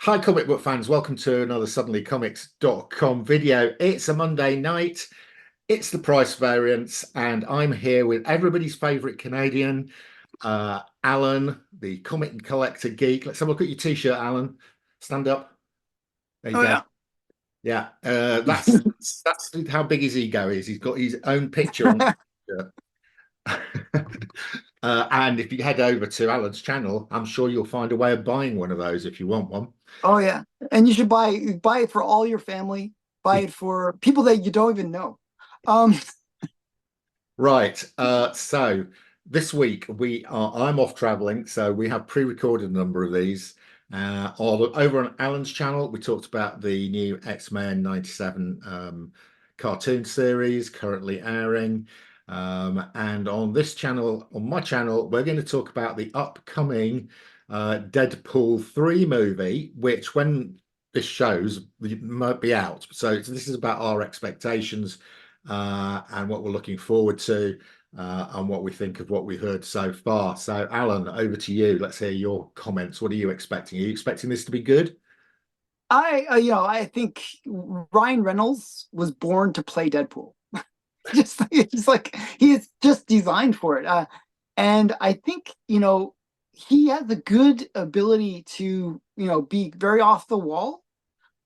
Hi, comic book fans. Welcome to another suddenlycomics.com video. It's a Monday night. It's the price variance, and I'm here with everybody's favorite Canadian, Alan, the comic collector geek. Let's have a look at your t-shirt, Alan. Stand up. There you Oh go. yeah. Yeah, that's how big his ego is. He's got his own picture on the shirt. And if you head over to Alan's channel, I'm sure you'll find a way of buying one of those if you want one. Oh yeah. And you should buy it for all your family. Buy it for people that you don't even know. Um Right. So this week I'm off traveling, so we have pre-recorded a number of these. Over on Alan's channel, we talked about the new X-Men 97 cartoon series currently airing. And on this channel, on my channel, we're going to talk about the upcoming Deadpool 3 movie, which when this shows, it might be out. So this is about our expectations and what we're looking forward to, and what we think of what we heard so far. So, Alan, over to you. Let's hear your comments. What are you expecting? Are you expecting this to be good? I think Ryan Reynolds was born to play Deadpool. Just like he is just designed for it. And I think, he has a good ability to, be very off the wall.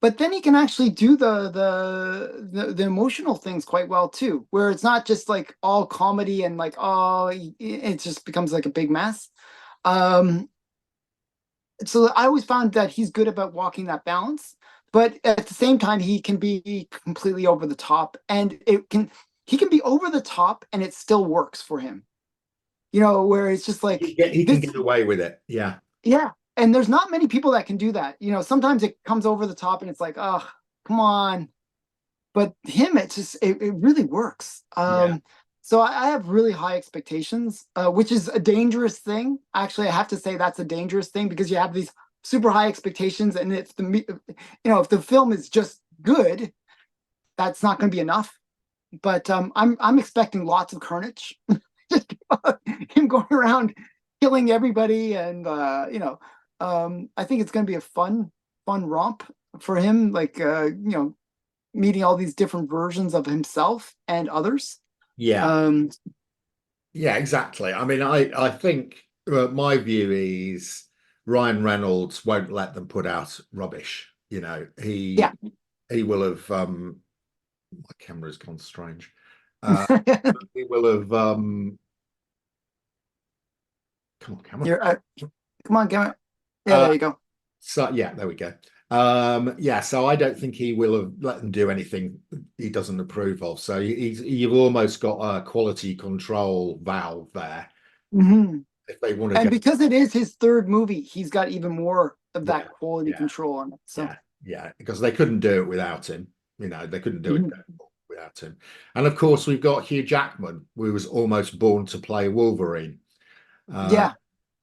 But then he can actually do the emotional things quite well too, where it's not just like all comedy and like it just becomes like a big mess. Um, so I always found that he's good about walking that balance, but at the same time he can be completely over the top, and he can be over the top and it still works for him. Where it's just like He can this, get away with it. Yeah. yeah. And there's not many people that can do that. Sometimes it comes over the top and it's like, oh, come on. But him, it really works. Yeah. So I have really high expectations, which is a dangerous thing. Actually, I have to say that's a dangerous thing because you have these super high expectations, and if the film is just good, that's not going to be enough. But I'm expecting lots of carnage, just him going around killing everybody, and I think it's going to be a fun romp for him. Like meeting all these different versions of himself and others. Yeah. Um, Yeah, exactly. I mean, I think my view is Ryan Reynolds won't let them put out rubbish. yeah. He will have my camera's gone strange. Uh he will have come on, camera. You're come on, give it. Yeah, Uh there you go. so yeah, there we go. Yeah, so I don't think he will have let them do anything he doesn't approve of. So you've almost got a quality control valve there Hmm. if they want to And go. because it is his third movie, he's got even more of Yeah, that quality yeah, control on it. So, yeah, because they couldn't do it without him. They couldn't do it mhm. without him. And of course, we've got Hugh Jackman, who was almost born to play Wolverine. Uh, Yeah,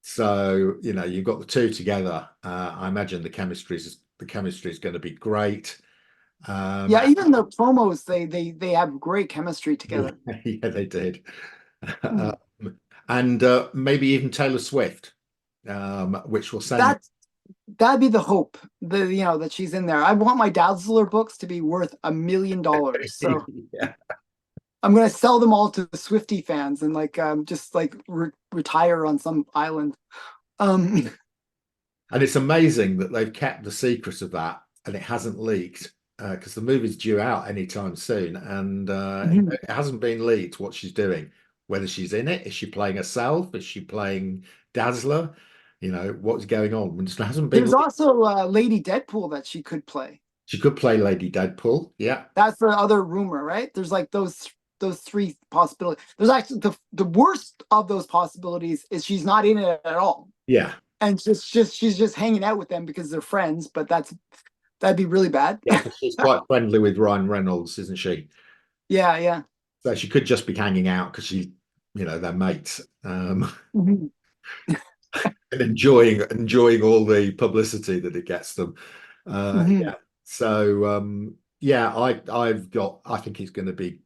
so you've got the two together. I imagine the chemistry is going to be great. Um, yeah. Even the promos, they have great chemistry yeah, together. yeah, they did. Mhm. And maybe even Taylor Swift, which will send. That that'd be the hope. That she's in there. I want my Dazzler books to be worth $1 million. So Yeah. I'm gonna sell them all to the Swifty fans and like just like retire on some island. Um, And it's amazing that they've kept the secret of that and it hasn't leaked because the movie's due out anytime soon. And mhm. it hasn't been leaked what she's doing, whether she's in it. Is she playing herself? Is she playing Dazzler? What's going on? It hasn't been There's leaked. also Lady Deadpool that she could play. She could play Lady Deadpool. Yeah. That's the other rumor, right? There's like those three possibilities. There's actually the worst of those possibilities is she's not in it at all, Yeah. and she's just hanging out with them because they're friends. But that'd be really bad. Yeah. 'Cause she's quite friendly with Ryan Reynolds, isn't she? Yeah, yeah. So she could just be hanging out because they're mates. Mhm. And enjoying all the publicity that it gets them. Mhm. Yeah. So yeah, I think it's going to be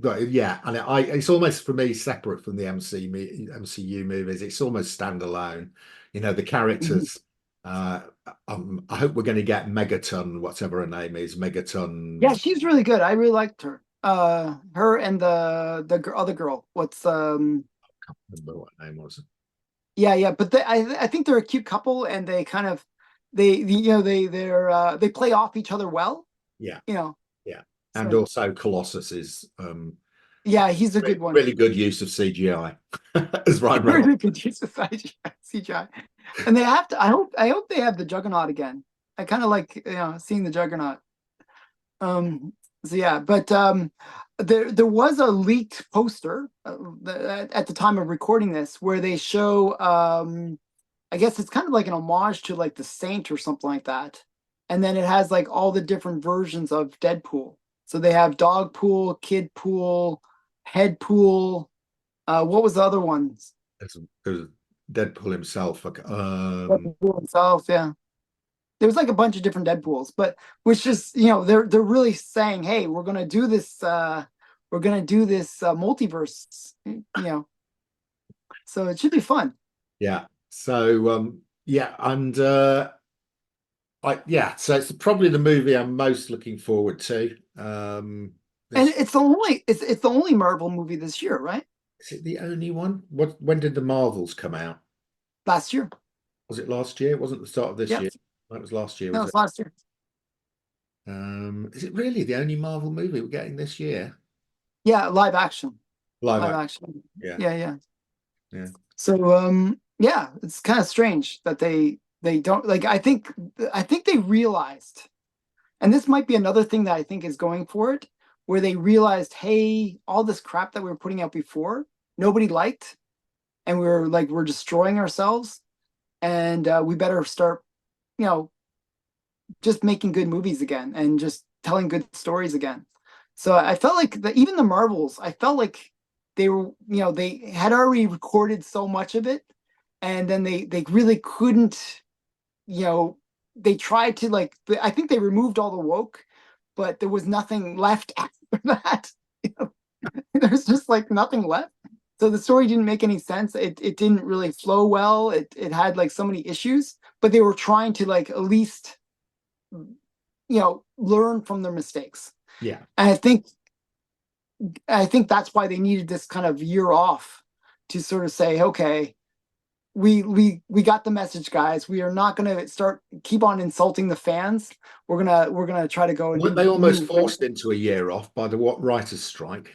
but yeah, and it's almost for me separate from the MCU movies. It's almost standalone. The Mhm. characters. Uh, I hope we're going to get Megaton, whatever her name is, Yeah, Megaton. she's really good. I really liked her. Her and the other girl. What's I can't remember what her name was. Yeah, yeah, but I think they're a cute couple, and they kind of they play off each other well. Yeah, You know, yeah, and so also Colossus is yeah, he's a good one. really good use of CGI as Ryan Reynolds. Really good use of CGI, and they have to. I hope they have the Juggernaut again. I kind of like seeing the Juggernaut. Um, so yeah, but there was a leaked poster at the time of recording this where they show I guess it's kind of like an homage to like the Saint or something like that. And then it has like all the different versions of Deadpool. So they have Dog Pool, Kid Pool, Head Pool. What was the other ones? There's Deadpool himself. Like, Deadpool himself, yeah. There was like a bunch of different Deadpools, but which just they're really saying, hey, we're gonna do this multiverse, so it should be fun. yeah. So yeah, and so it's probably the movie I'm most looking forward to. And This it's the only Marvel movie this year, right? is it the only one? When did the Marvels come out? Last year. Was it last year? It wasn't the start of this Yep. year. That was last year, No, was it's it? last year. Is it really the only Marvel movie we're getting this year? Yeah, live action. Live Live action. action. Yeah, Yeah, yeah. yeah. So yeah, it's kind of strange that they don't like I think they realized, and this might be another thing that I think is going for it, where they realized, hey, all this crap that we were putting out before, nobody liked, and we're destroying ourselves, and we better start, you know, just making good movies again and just telling good stories again. So I felt like even the Marvels, I felt like they were, they had already recorded so much of it, and then they really couldn't, you know, they tried to like, I think they removed all the woke, but there was nothing left after that. There's just like nothing left. So the story didn't make any sense. It didn't really flow well. It had like so many issues, but they were trying to like at least learn from their mistakes. Yeah. And I think that's why they needed this kind of year off to sort of say, okay, we got the message, guys. We are not going to start keep on insulting the fans. We're gonna try to go and Weren't do they almost new. forced into a year off by the what writers' strike?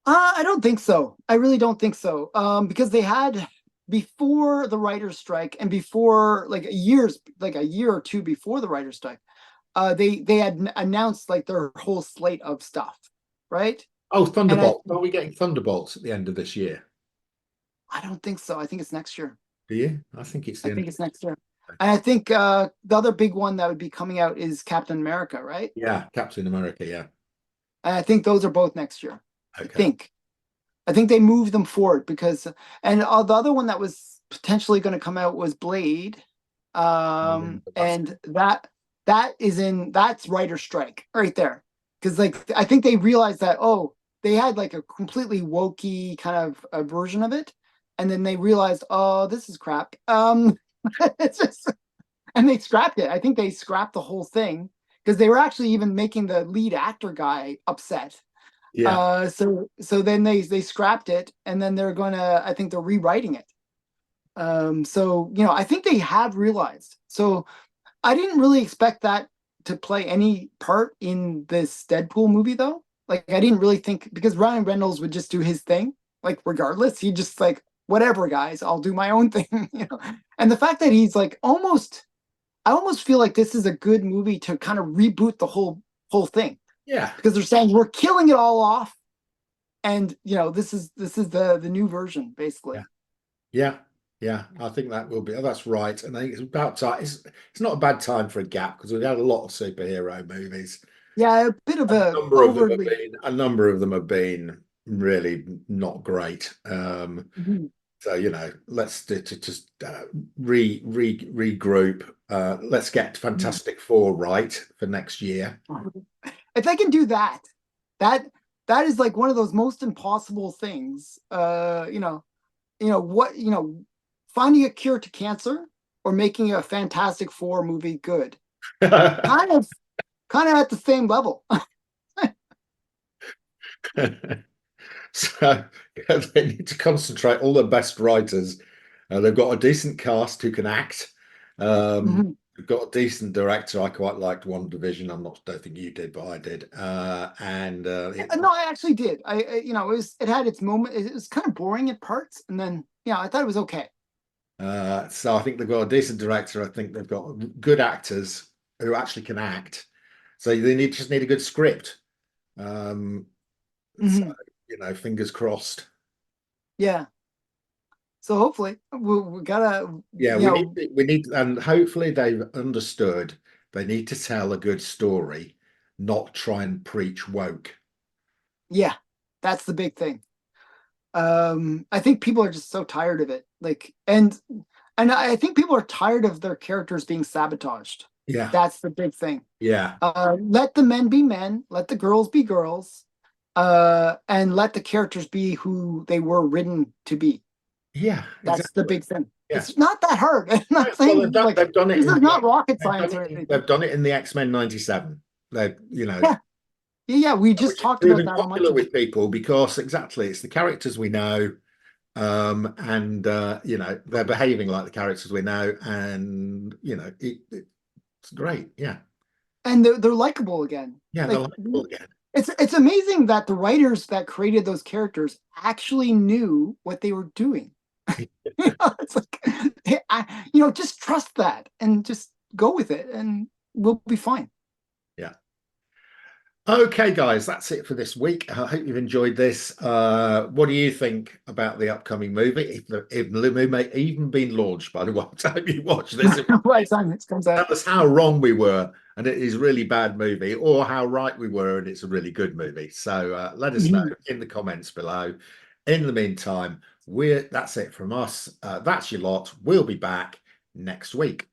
I don't think so. I really don't think so. Because they had before the writers' strike and before like a year or two before the writers' strike, they had announced like their whole slate of stuff, right? Oh, And I Thunderbolt. Are we getting Thunderbolts at the end of this year? I don't think so. I think it's next year. Do you? I think it's I the end. think it's next year. And I think the other big one that would be coming out is Captain America, right? Yeah, Captain America. Yeah. And I think those are both next year. I Okay. think. I think they moved them forward because, and the other one that was potentially going to come out was Blade, But and that's writer strike right there, because like I think they realized that they had like a completely wokey kind of a version of it, and then they realized this is crap. It's just and they scrapped it. I think they scrapped the whole thing because they were actually even making the lead actor guy upset. yeah, So then they scrapped it, and then I think they're rewriting it. So I think they have realized. So I didn't really expect that to play any part in this Deadpool movie, though. Like I didn't really think, because Ryan Reynolds would just do his thing, like regardless. He just like, whatever, guys, I'll do my own thing. And the fact that he's like I almost feel like this is a good movie to kind of reboot the whole thing, yeah, because they're saying we're killing it all off, and this is the new version yeah, basically. yeah, yeah. I think that will be. Oh, that's right. And I think it's about time. It's not a bad time for a gap because we've had a lot of superhero movies. Yeah, a bit of A a number of them have overly. been. A number of them have been really not great. Mhm. So let's just regroup. Let's get Fantastic Four right for next year. If they can do that, that that is like one of those most impossible things. What finding a cure to cancer or making a Fantastic Four movie good. Kind of, kind of at the same level. So they need to concentrate all the best writers. They've got a decent cast who can act. Mhm. They've got a decent director. I quite liked One Division. I'm not, don't think you did, but I did. And No, I actually did. It had its moment. It was kind of boring at parts, and then I thought it was okay. so I think they've got a decent director. I think they've got good actors who actually can act. So they just need a good script. Um, so Hmm. fingers crossed. Yeah. So hopefully we gotta, Yeah, we need, and hopefully they've understood they need to tell a good story, not try and preach woke. yeah, that's the big thing. I think people are just so tired of it. Like, and I think people are tired of their characters being sabotaged. Yeah, That's the big thing. yeah, Let the men be men, let the girls be girls, and let the characters be who they were written to be. yeah, That's the exactly. big thing. Yeah. It's not that hard. I'm not Well, saying like they've done it this in is the not rocket they've done science or it anything. they've done it in the X-Men '97. They Yeah, yeah. We just which is talked about proving that on my popular channel. with people because exactly it's the characters we know, and they're behaving like the characters we know, and it's great. Yeah, And they're likable again. yeah, they're Like likable again. it's amazing that the writers that created those characters actually knew what they were doing. It's like just trust that and just go with it, and we'll be fine. Yeah. Okay, guys, that's it for this week. I hope you've enjoyed this. What do you think about the upcoming movie? If the movie may even been launched by the time you watch this, Right, Simon, it comes tell out. us how wrong we were and it is a really bad movie, or how right we were and it's a really good movie. So let us know Mhm. in the comments below. In the meantime, that's it from us. That's your lot. We'll be back next week.